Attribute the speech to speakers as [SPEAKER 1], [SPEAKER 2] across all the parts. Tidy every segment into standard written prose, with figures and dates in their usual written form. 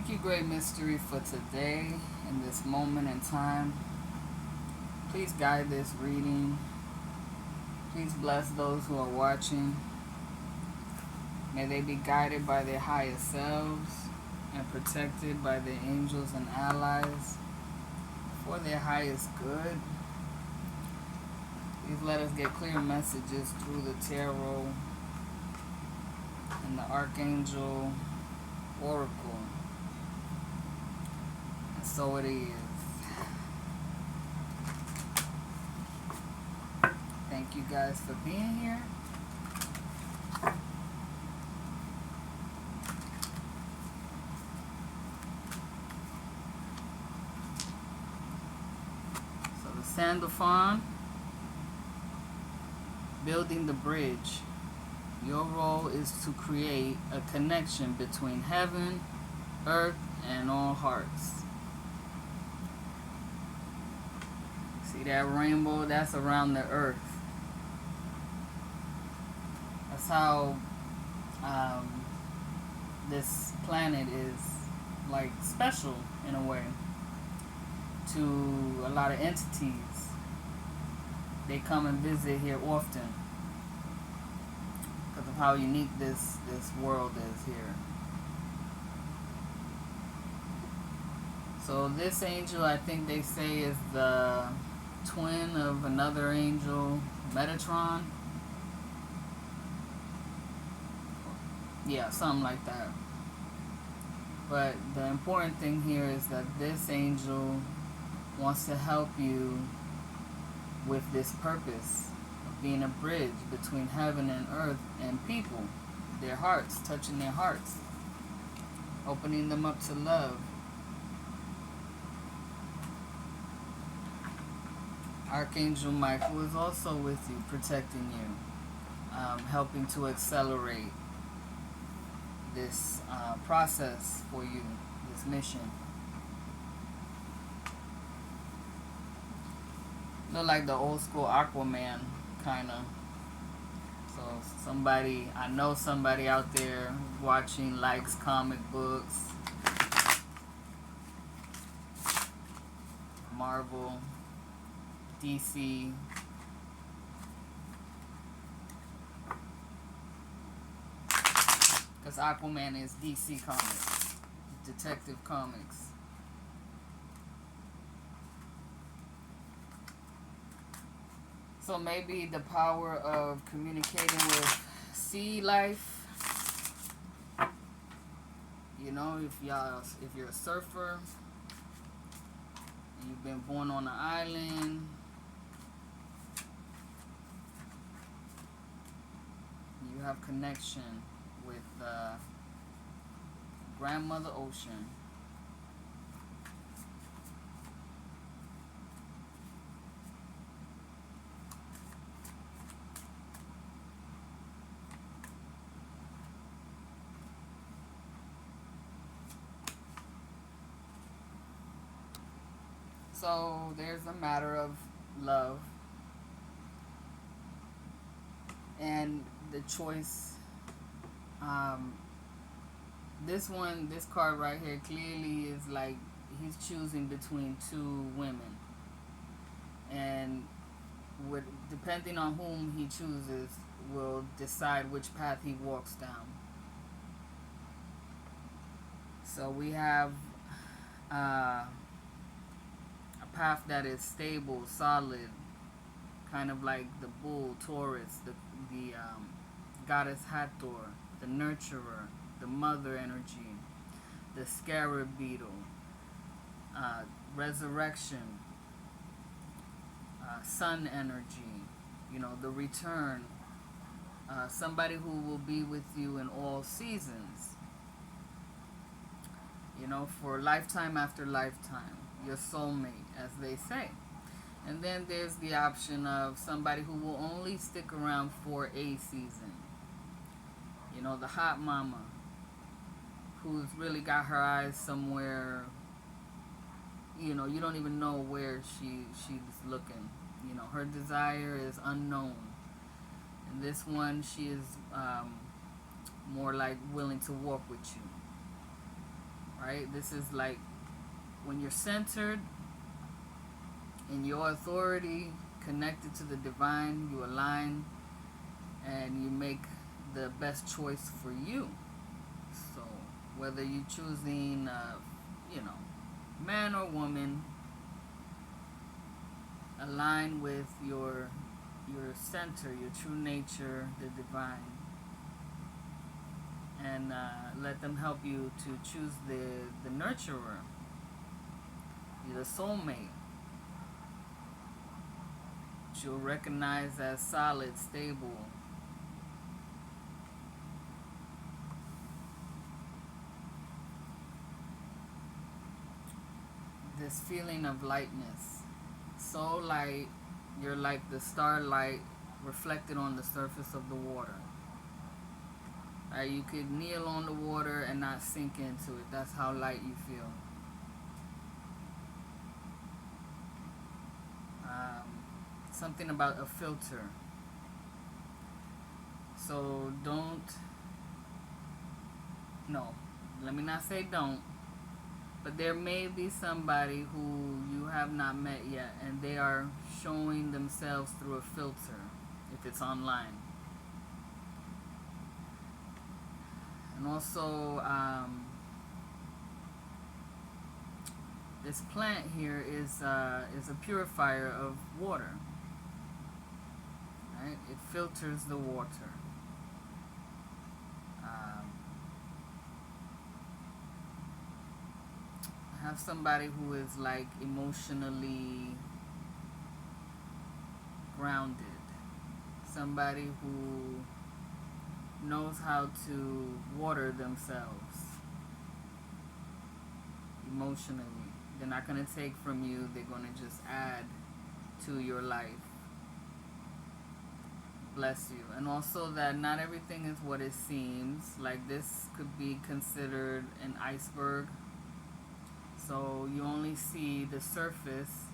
[SPEAKER 1] Thank you, Great Mystery, for today in this moment in time. Please guide this reading. Please bless those who are watching. May they be guided by their higher selves and protected by their angels and allies for their highest good. Please let us get clear messages through the tarot and the Archangel Oracle. And so it is. Thank you guys for being here. So the Sandalphon, building the bridge. Your role is to create a connection between heaven, earth, and all hearts. See that rainbow? That's around the earth. That's how this planet is like special in a way to a lot of entities. They come and visit here often because of how unique this world is here. So this angel, I think they say, is the twin of another angel, Metatron. Yeah, something like that. But the important thing here is that this angel wants to help you with this purpose of being a bridge between heaven and earth and people, their hearts, touching their hearts, opening them up to love. Archangel Michael is also with you, protecting you, helping to accelerate this process for you, this mission. Look like the old school Aquaman, kind of. So I know somebody out there watching likes comic books, Marvel, DC. Because Aquaman is DC Comics, Detective Comics. So maybe the power of communicating with sea life. You know, if you're a surfer and you've been born on an island, you have connection with Grandmother Ocean. So there's a matter of love and the choice. This card right here clearly is like he's choosing between two women, and depending on whom he chooses will decide which path he walks down. So we have a path that is stable, solid, kind of like the bull, Taurus, the goddess Hathor, the nurturer, the mother energy, the scarab beetle, resurrection, sun energy, the return, somebody who will be with you in all seasons, for lifetime after lifetime, your soulmate, as they say. And then there's the option of somebody who will only stick around for a season. The hot mama who's really got her eyes somewhere, you don't even know where she's looking. Her desire is unknown. And this one, she is more like willing to walk with you. right? This is like when you're centered in your authority, connected to the divine, you align and you make the best choice for you. So whether you're choosing, man or woman, align with your center, your true nature, the divine, and let them help you to choose the nurturer, the soulmate, which you'll recognize as solid, stable. This feeling of lightness, so light, you're like the starlight reflected on the surface of the water. You could kneel on the water and not sink into it. That's how light you feel. Something about a filter. So let me not say don't, but there may be somebody who you have not met yet, and they are showing themselves through a filter if it's online. And also, this plant here is a purifier of water. Right? It filters the water. Have somebody who is like emotionally grounded. Somebody who knows how to water themselves emotionally. They're not going to take from you. They're going to just add to your life. Bless you. And also that not everything is what it seems. Like this could be considered an iceberg. So you only see the surface,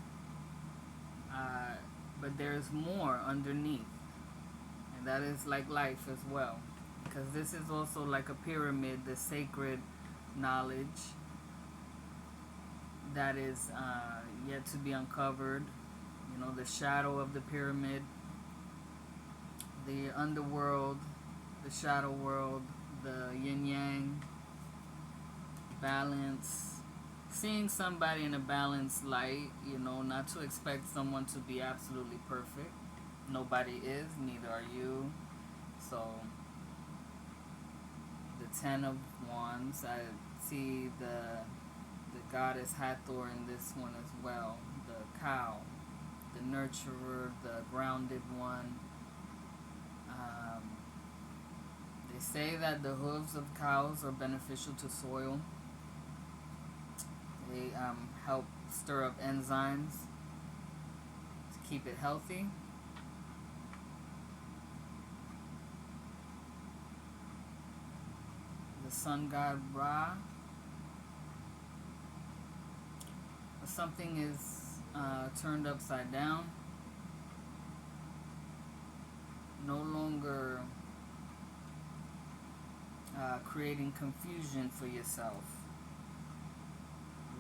[SPEAKER 1] but there's more underneath. And that is like life as well. Because this is also like a pyramid, the sacred knowledge that is yet to be uncovered. The shadow of the pyramid, the underworld, the shadow world, the yin-yang, balance. Seeing somebody in a balanced light, not to expect someone to be absolutely perfect. Nobody is, neither are you. So, the Ten of Wands, I see the goddess Hathor in this one as well. The cow, the nurturer, the grounded one. They say that the hooves of cows are beneficial to soil. They help stir up enzymes to keep it healthy. The sun god Ra. If something is turned upside down, no longer creating confusion for yourself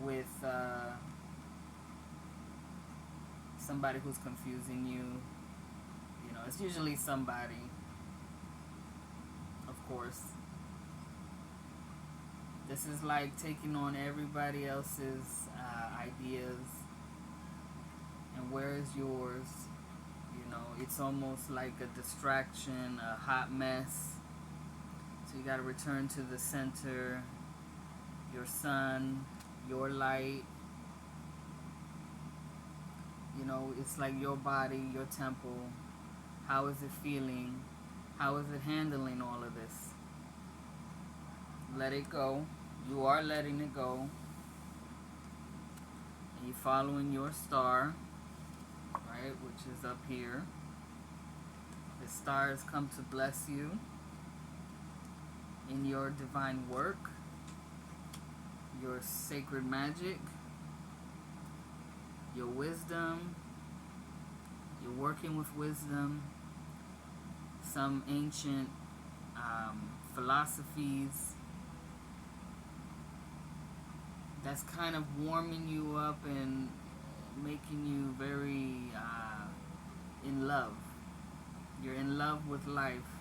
[SPEAKER 1] with somebody who's confusing you. It's usually somebody, of course. This is like taking on everybody else's ideas, and where is yours? It's almost like a distraction, a hot mess. So you got to return to the center, your sun, your light. It's like your body, your temple. How is it feeling? How is it handling all of this? Let it go. You are letting it go. And you're following your star, right, which is up here. The stars come to bless you in your divine work, your sacred magic, your wisdom. You're working with wisdom, some ancient philosophies, that's kind of warming you up and making you very in love. You're in love with life.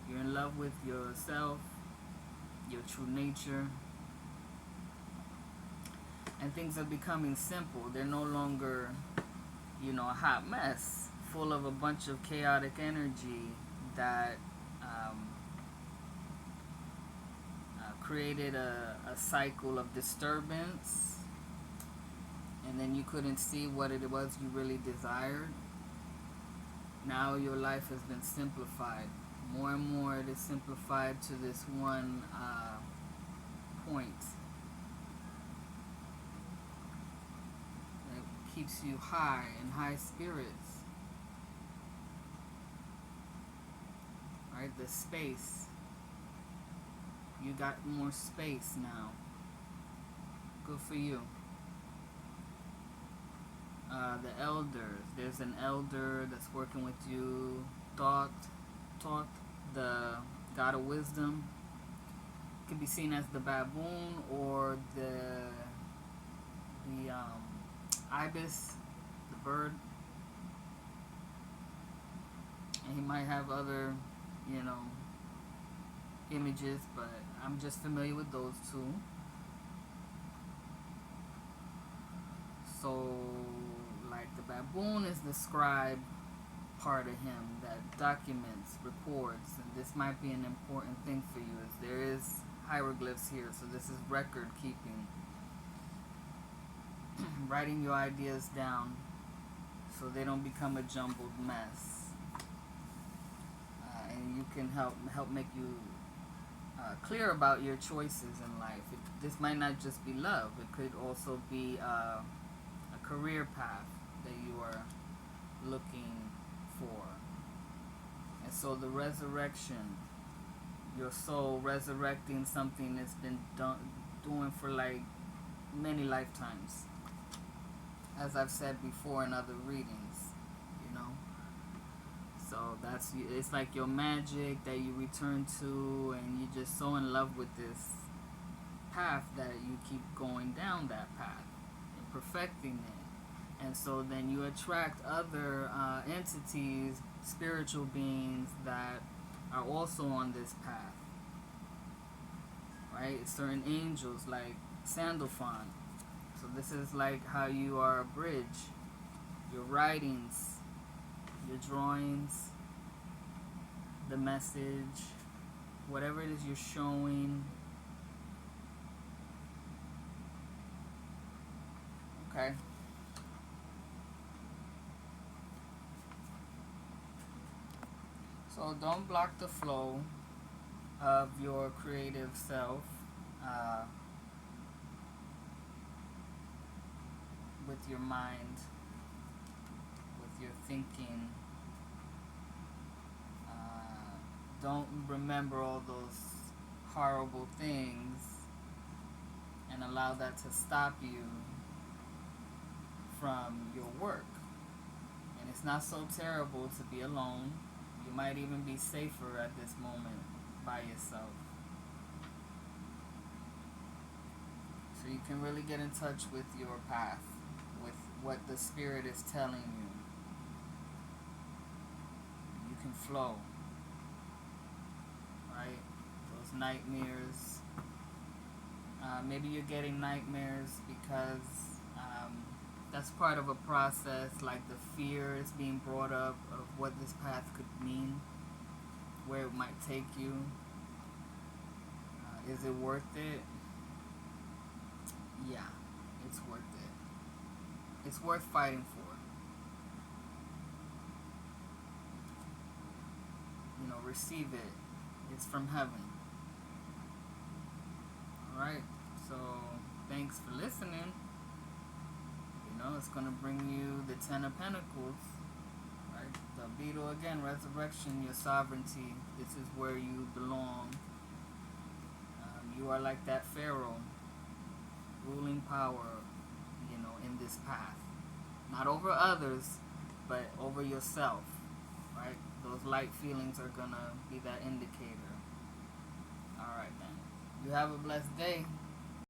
[SPEAKER 1] You're in love with yourself, your true nature, and things are becoming simple. They're no longer, a hot mess full of a bunch of chaotic energy that created a cycle of disturbance, and then you couldn't see what it was you really desired. Now your life has been simplified. More and more it is simplified to this one point. It keeps you high, in high spirits. Right? The space. You got more space now. Good for you. The elders. There's an elder that's working with you. Thoth, the god of wisdom. Could be seen as the baboon or the ibis, the bird. And he might have other, images, but I'm just familiar with those two. So, like, the baboon is the scribe part of him that documents, records, and this might be an important thing for you, as there is hieroglyphs here, so this is record keeping. Writing your ideas down so they don't become a jumbled mess. And you can help make you clear about your choices in life. This might not just be love. It could also be a career path that you are looking for. And so the resurrection, your soul resurrecting something that's been doing for like many lifetimes, as I've said before in other readings, so it's like your magic that you return to, and you're just so in love with this path that you keep going down that path and perfecting it. And so then you attract other entities, spiritual beings that are also on this path, right? Certain angels like Sandalphon. So this is like how you are a bridge. Your writings, your drawings, the message, whatever it is you're showing. Okay? So don't block the flow of your creative self with your mind, with your thinking. Don't remember all those horrible things and allow that to stop you from your work. And it's not so terrible to be alone. You might even be safer at this moment by yourself. So you can really get in touch with your path, with what the spirit is telling you. You can flow. Right? Those nightmares. Maybe you're getting nightmares because that's part of a process, like the fear is being brought up of what this path could mean, where it might take you. Is it worth it? Yeah, it's worth it. It's worth fighting for. Receive it. It's from heaven. Alright, so thanks for listening. It's going to bring you the Ten of Pentacles. Right? The beetle again, resurrection, your sovereignty. This is where you belong. You are like that Pharaoh, ruling power, in this path. Not over others, but over yourself. Right? Those light feelings are going to be that indicator. Alright then. You have a blessed day.